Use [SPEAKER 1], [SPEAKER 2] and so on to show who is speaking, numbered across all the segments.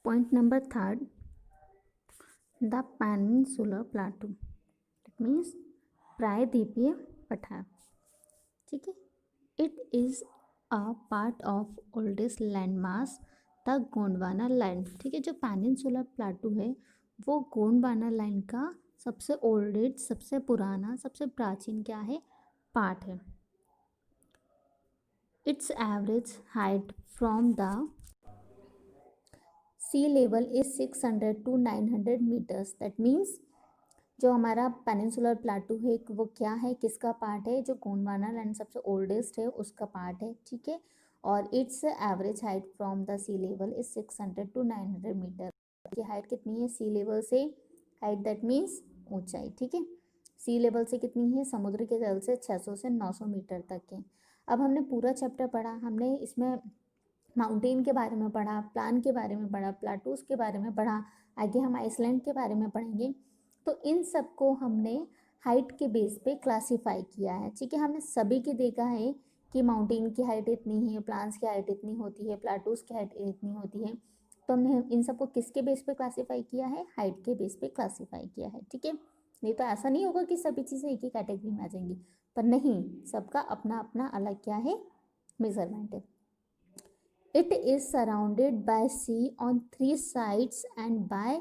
[SPEAKER 1] Point number third, the peninsular plateau, it means प्रायद्वीपीय पठार। ठीक है, it is a part of oldest land mass the Gondwana land. ठीक है, जो पेनिनसुलर प्लाटू है वो गोंडवाना लैंड का सबसे ओल्डेस्ट, सबसे पुराना, सबसे प्राचीन क्या है, पार्ट है। It's average height from the sea level is 600 to 900 metres. That means जो हमारा पेनिनसुलर प्लाटू है वो क्या है, किसका पार्ट है, जो गोंडवाना लैंड सबसे ओल्डेस्ट है उसका पार्ट है। ठीक है, और it's average height from the sea level is 600 to 900 metre. की हाइट कितनी है सी लेवल से, हाइट दैट मीन्स ऊंचाई। ठीक है, सी लेवल से कितनी है, समुद्र के जल से 600 से 900 मीटर तक है। अब हमने पूरा चैप्टर पढ़ा, हमने इसमें माउंटेन के बारे में पढ़ा, प्लान के बारे में पढ़ा, प्लाटूज के बारे में पढ़ा, आगे हम आइसलैंड के बारे में पढ़ेंगे। तो इन सब को हमने हाइट के बेस पे क्लासिफाई किया है। ठीक है, हमने सभी की देखा है कि माउंटेन की हाइट इतनी है, प्लान्स की हाइट इतनी होती है, प्लाटूज की हाइट इतनी होती है। तो हमने इन सबको किसके बेस पे क्लासिफाई किया है, हाइट के बेस पे क्लासिफाई किया है। ठीक है, नहीं तो ऐसा नहीं होगा कि सभी चीज़ें एक ही कैटेगरी में आ जाएंगी, पर नहीं, सबका अपना अपना अलग क्या है, मेजरमेंट है। It is surrounded by sea on 3 sides and by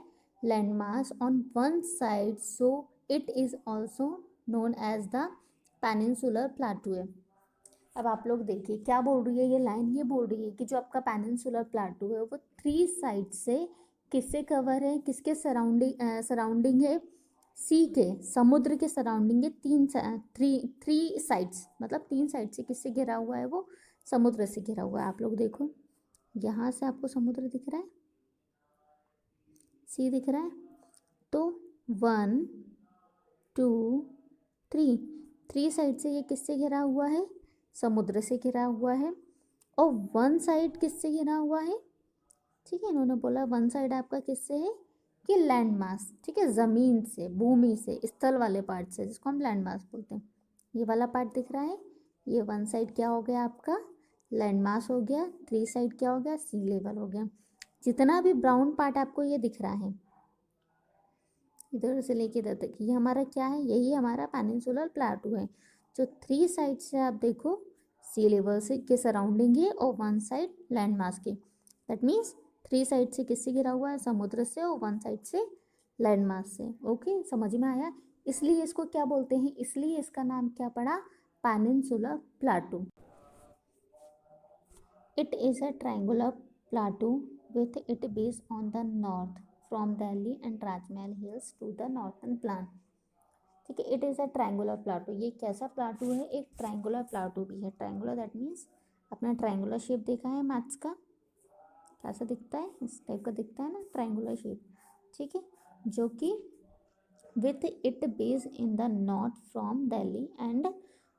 [SPEAKER 1] landmass on one side, so it is also known as the peninsular plateau। अब आप लोग देखिए क्या बोल रही है ये लाइन, ये बोल रही है कि जो आपका पेनिनसुलर प्लाटू है वो 3 साइड से किससे कवर है, किसके सराउंडिंग है, सी के, समुद्र के सराउंडिंग है। थ्री साइड्स, मतलब 3 साइड से किससे घिरा हुआ है, वो समुद्र से घिरा हुआ है। आप लोग देखो, यहाँ से आपको समुद्र दिख रहा है, सी दिख रहा है, तो 1 2 3 साइड से ये किससे घिरा हुआ है, समुद्र से घिरा हुआ है। और 1 साइड किससे घिरा हुआ है, ठीक है, इन्होंने बोला 1 साइड आपका किससे है, कि लैंड मास। ठीक है, ज़मीन से, भूमि से, स्थल वाले पार्ट से, जिसको हम लैंड मास बोलते हैं। ये वाला पार्ट दिख रहा है, ये 1 साइड क्या हो गया आपका, लैंड मास हो गया। 3 साइड क्या हो गया, सी लेवल हो गया। जितना भी ब्राउन पार्ट आपको ये दिख रहा है इधर से लेके इधर तक, ये हमारा क्या है, यही हमारा पेनिनसुलर प्लाटू है। जो 3 साइड से आप देखो सी लेवल से के सराउंडिंग है और 1 साइड लैंड मास के। दैट मीन्स 3 साइड से किससे घिरा हुआ है, समुद्र से, और 1 साइड से लैंड मास से। ओके, समझ में आया। इसलिए इसको क्या बोलते हैं, इसलिए इसका नाम क्या पड़ा, peninsular plateau. It is a triangular plateau with its base on the north from Delhi and Rajmahal Hills to the northern plain। ठीक है, it is a triangular plateau. ये कैसा प्लाटू है, एक ट्रायंगुलर प्लाटू भी है। ट्रायंगुलर दैट मीन्स अपना triangular shape देखा है मैथ्स का, कैसा दिखता है, इस टाइप का दिखता है ना, ट्रायंगुलर शेप। ठीक है, जो कि with it base in the north from Delhi and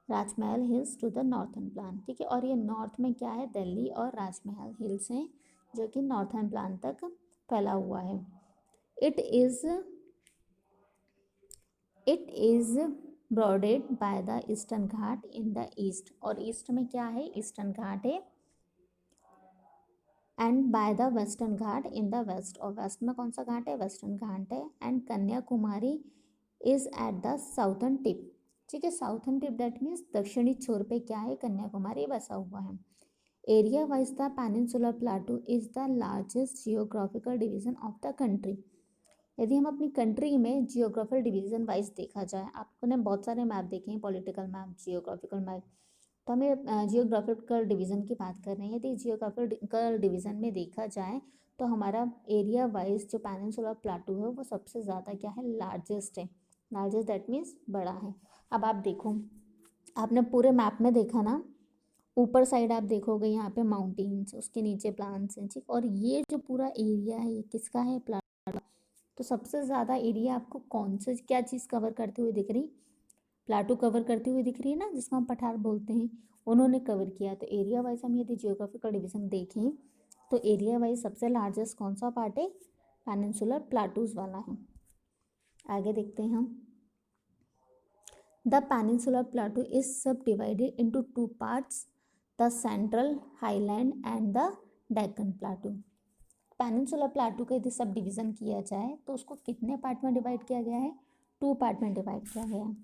[SPEAKER 1] Rajmahal hills to the northern plain. ठीक है, और ये नॉर्थ में क्या है, दिल्ली और राजमहल हिल्स हैं, जो कि नॉर्थन प्लान तक फैला हुआ है। It is bordered by the eastern Ghat in the east, और ईस्ट में क्या है, ईस्टर्न घाट है, and by the western Ghat in the west, और वेस्ट में कौन सा घाट है, वेस्टर्न घाट है। And Kanyakumari is at the southern tip. ठीक है, साउथर्न टिप दैट मीन्स दक्षिणी छोर पे क्या है, कन्याकुमारी बसा हुआ है। Area wise the peninsular plateau is the largest geographical division of the country. यदि हम अपनी कंट्री में जियोग्राफिकल डिवीजन वाइज देखा जाए, आपने बहुत सारे मैप देखे हैं, पॉलिटिकल मैप, जियोग्राफिकल मैप, तो हमें जियोग्राफिकल डिवीज़न की बात कर रहे हैं। यदि जियोग्राफिकल डिवीज़न में देखा जाए तो हमारा एरिया वाइज जो पेनिनसुलर प्लाटू है वो सबसे ज़्यादा क्या है, लार्जेस्ट है। लार्जेस्ट दैट मीन्स बड़ा है। अब आप देखो, आपने पूरे मैप में देखा ना, ऊपर साइड आप देखोगे यहाँ पे माउंटेन्स, उसके नीचे प्लांट्स हैं। ठीक, और ये जो पूरा एरिया है ये किसका है, प्लाटू। तो सबसे ज़्यादा एरिया आपको कौन से, क्या चीज़ कवर करते हुए दिख रही, प्लाटू कवर करती हुई दिख रही है ना, जिसको हम पठार बोलते हैं, उन्होंने कवर किया। तो एरिया वाइज हम यदि जियोग्राफिकल डिवीजन देखें तो एरिया वाइज सबसे लार्जेस्ट कौन सा पार्ट है, पेनिनसुलर प्लाटूज वाला है। आगे देखते हैं हम, द पेनिनसुलर प्लाटू इज सब divided into 2 parts, the central highland and the Deccan plateau. Peninsular plateau का यदि सब डिवीज़न किया जाए तो उसको कितने पार्ट में डिवाइड किया गया है? 2 पार्ट में डिवाइड किया गया है।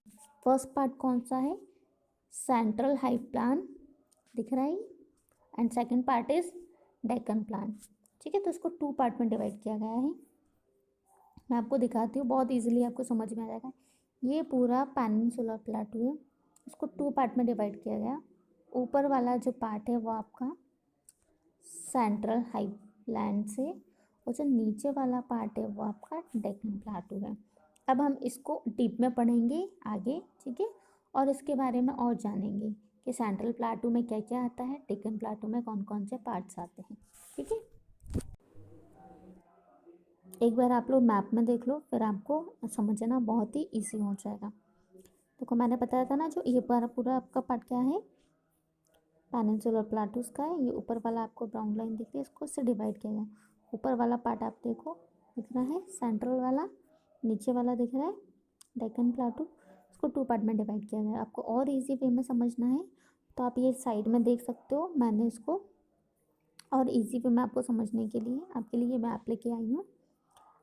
[SPEAKER 1] फर्स्ट पार्ट कौन सा है? सेंट्रल हाई प्लान, दिख रहा है, and second part is Deccan plan. ठीक है, तो इसको 2 पार्ट में डिवाइड किया गया है। मैं आपको दिखाती हूँ, बहुत इजीली आपको समझ में आ जाएगा। ये पूरा पेनिनसुलर प्लाटू है, इसको 2 पार्ट में डिवाइड किया गया। ऊपर वाला जो पार्ट है वो आपका सेंट्रल हाईलैंड से, और जो नीचे वाला पार्ट है वो आपका डेक्कन प्लाटू है। अब हम इसको डीप में पढ़ेंगे आगे, ठीक है, और इसके बारे में और जानेंगे कि सेंट्रल प्लाटू में क्या क्या आता है, डेक्कन प्लाटू में कौन कौन से पार्ट्स आते हैं। ठीक है, एक बार आप लोग मैप में देख लो, फिर आपको समझना बहुत ही ईजी हो जाएगा। देखो मैंने बताया था ना, जो ये पूरा आपका पार्ट क्या है, पेनिनसुलर प्लाटूस का है। ये ऊपर वाला आपको ब्राउन लाइन दिख रही है, इसको इससे डिवाइड किया गया। ऊपर वाला पार्ट आप देखो, दिख रहा है सेंट्रल वाला, नीचे वाला दिख रहा है डेक्कन प्लाटू। इसको 2 पार्ट में डिवाइड किया गया। आपको और इजी वे में समझना है तो आप ये साइड में देख सकते हो, मैंने इसको और इजी वे में आपको समझने के लिए आपके लिए मैप लेके आई हूँ।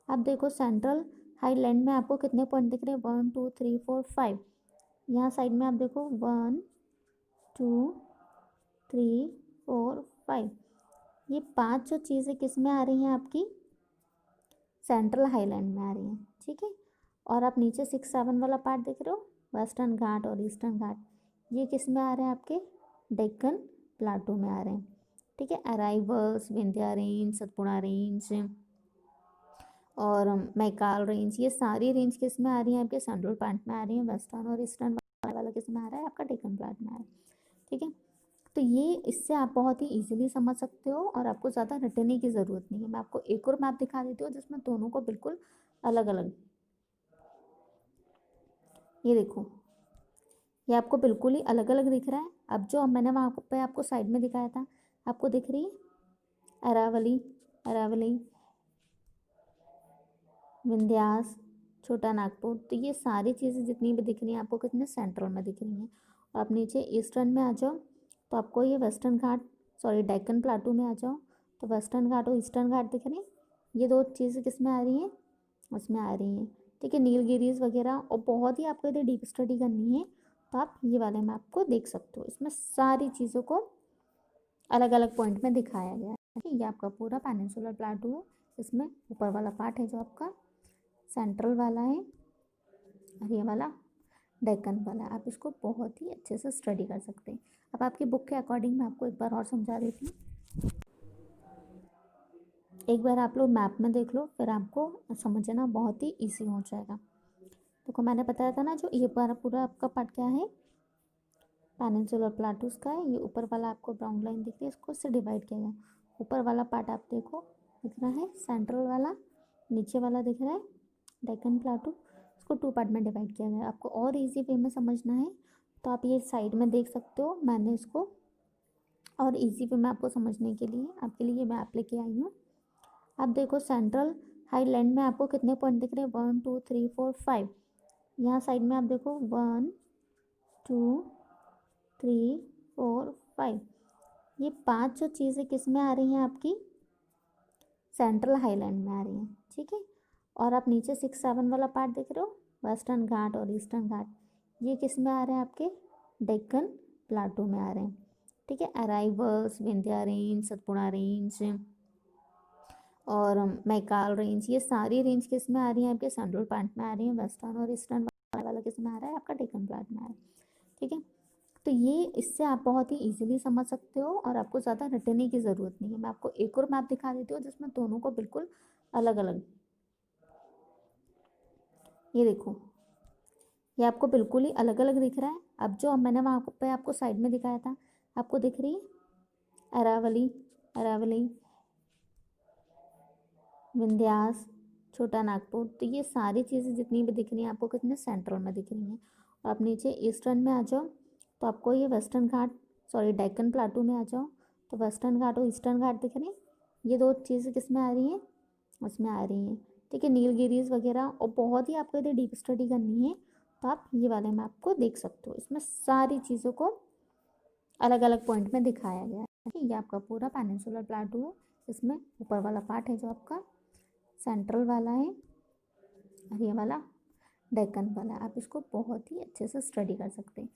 [SPEAKER 1] आप देखो सेंट्रल हाईलैंड में आपको कितने पॉइंट दिख रहे हैं? 1 2 3 4 5। यहाँ साइड में आप देखो 1 2 3 4 5। ये 5 जो चीज़ें किस में आ रही हैं? आपकी सेंट्रल हाईलैंड में आ रही हैं। ठीक है, और आप नीचे 6 7 वाला पार्ट देख रहे हो, वेस्टर्न घाट और ईस्टर्न घाट, ये किस में आ रहे हैं? आपके डेक्कन प्लाटू में आ रहे हैं। ठीक है, arrivals, Vindhya range, Satpura range और मैकाल रेंज, ये सारी रेंज किस में आ रही है? आपके सेंट्रल पार्ट में आ रही है। वेस्टर्न और ईस्टर्न वाला किस में आ रहा है? आपका डेक्कन प्लाट में आ रहा है। ठीक है, तो ये इससे आप बहुत ही इजीली समझ सकते हो और आपको ज़्यादा रटने की ज़रूरत नहीं है। मैं आपको एक और मैप दिखा देती हूँ जिसमें दोनों को बिल्कुल अलग अलग, ये देखो, ये आपको बिल्कुल ही अलग अलग दिख रहा है। अब जो मैंने वहाँ पे आपको साइड में दिखाया था, आपको दिख रही है अरावली, अरावली, विंध्यास, छोटा नागपुर, तो ये सारी चीज़ें जितनी भी दिख रही हैं आपको कितने सेंट्रल में दिख रही हैं। और आप नीचे ईस्टर्न में आ जाओ तो आपको ये वेस्टर्न घाट, सॉरी डेक्कन प्लाटू में आ जाओ तो वेस्टर्न घाट और ईस्टर्न घाट दिख रहे हैं। ये 2 चीज़ें किस में आ रही हैं? उसमें आ रही हैं। ठीक है, नीलगिरीज वगैरह, और बहुत ही आपको यदि डीप स्टडी करनी है तो आप ये वाले मैप को देख सकते हो, इसमें सारी चीज़ों को अलग अलग पॉइंट में दिखाया गया है। ठीक है, ये आपका पूरा पेनिनसुलर प्लाटू है, इसमें ऊपर वाला पार्ट है जो आपका सेंट्रल वाला है और ये वाला डेक्कन वाला। आप इसको बहुत ही अच्छे से स्टडी कर सकते हैं। अब आपकी बुक के अकॉर्डिंग मैं आपको एक बार और समझा देती हूँ। एक बार आप लोग मैप में देख लो, फिर आपको समझना बहुत ही ईजी हो जाएगा। देखो मैंने बताया था ना, जो ये पूरा आपका पार्ट क्या है, पेनिनसुलर प्लाटूस का है। ये ऊपर वाला आपको ब्राउन लाइन दिख रही है, इसको इससे डिवाइड किया गया। ऊपर वाला पार्ट आप देखो, दिख रहा है सेंट्रल वाला, नीचे वाला दिख रहा है डेक्कन प्लाटू। इसको 2 पार्ट में डिवाइड किया गया। आपको और इजी वे में समझना है तो आप ये साइड में देख सकते हो, मैंने इसको और इजी वे में आपको समझने के लिए आपके लिए मैप लेके आई हूँ। आप देखो सेंट्रल हाईलैंड में आपको कितने पॉइंट दिख रहे हैं? 1 2 3 4 5। यहाँ साइड में आप देखो 1 2 3 4 5। ये 5 जो चीज़ें किस में आ रही हैं? आपकी सेंट्रल हाईलैंड में आ रही हैं। ठीक है, और आप नीचे 6 7 वाला पार्ट देख रहे हो, वेस्टर्न घाट और ईस्टर्न घाट, ये किस में आ रहे हैं? आपके डेक्कन प्लाटू में आ रहे हैं। ठीक है, arrivals, Vindhya range, Satpura range और मैकाल रेंज, ये सारी रेंज किस में आ रही है? आपके सेंट्रल पार्ट में आ रही है। वेस्टर्न और ईस्टर्न वाला किस में आ रहा है? आपका डेक्कन प्लाट में आ रहा है। ठीक है, तो ये इससे आप बहुत ही इजीली समझ सकते हो और आपको ज़्यादा रटने की ज़रूरत नहीं है। मैं आपको एक और मैप दिखा देती हूँ जिसमें दोनों को बिल्कुल अलग अलग, ये देखो, ये आपको बिल्कुल ही अलग अलग दिख रहा है। अब जो मैंने वहाँ पे आपको साइड में दिखाया था, आपको दिख रही है अरावली, अरावली, विंध्यास, छोटा नागपुर, तो ये सारी चीज़ें जितनी भी दिख रही हैं आपको कितने सेंट्रल में दिख रही हैं। और आप नीचे ईस्टर्न में आ जाओ तो आपको ये वेस्टर्न घाट, सॉरी डेक्कन प्लाटू में आ जाओ तो वेस्टर्न घाट और ईस्टर्न घाट दिख रहे हैं। ये 2 चीज़ें किस में आ रही हैं? उसमें आ रही हैं। ठीक है, नीलगिरीज वगैरह, और बहुत ही आपको यदि डीप स्टडी करनी है तो आप ये वाले मैप को देख सकते हो, इसमें सारी चीज़ों को अलग अलग पॉइंट में दिखाया गया है। ठीक है, ये आपका पूरा पेनिनसुलर प्लाटू है, इसमें ऊपर वाला पार्ट है जो आपका सेंट्रल वाला है और ये वाला डेक्कन वाला है। आप इसको बहुत ही अच्छे से स्टडी कर सकते हैं।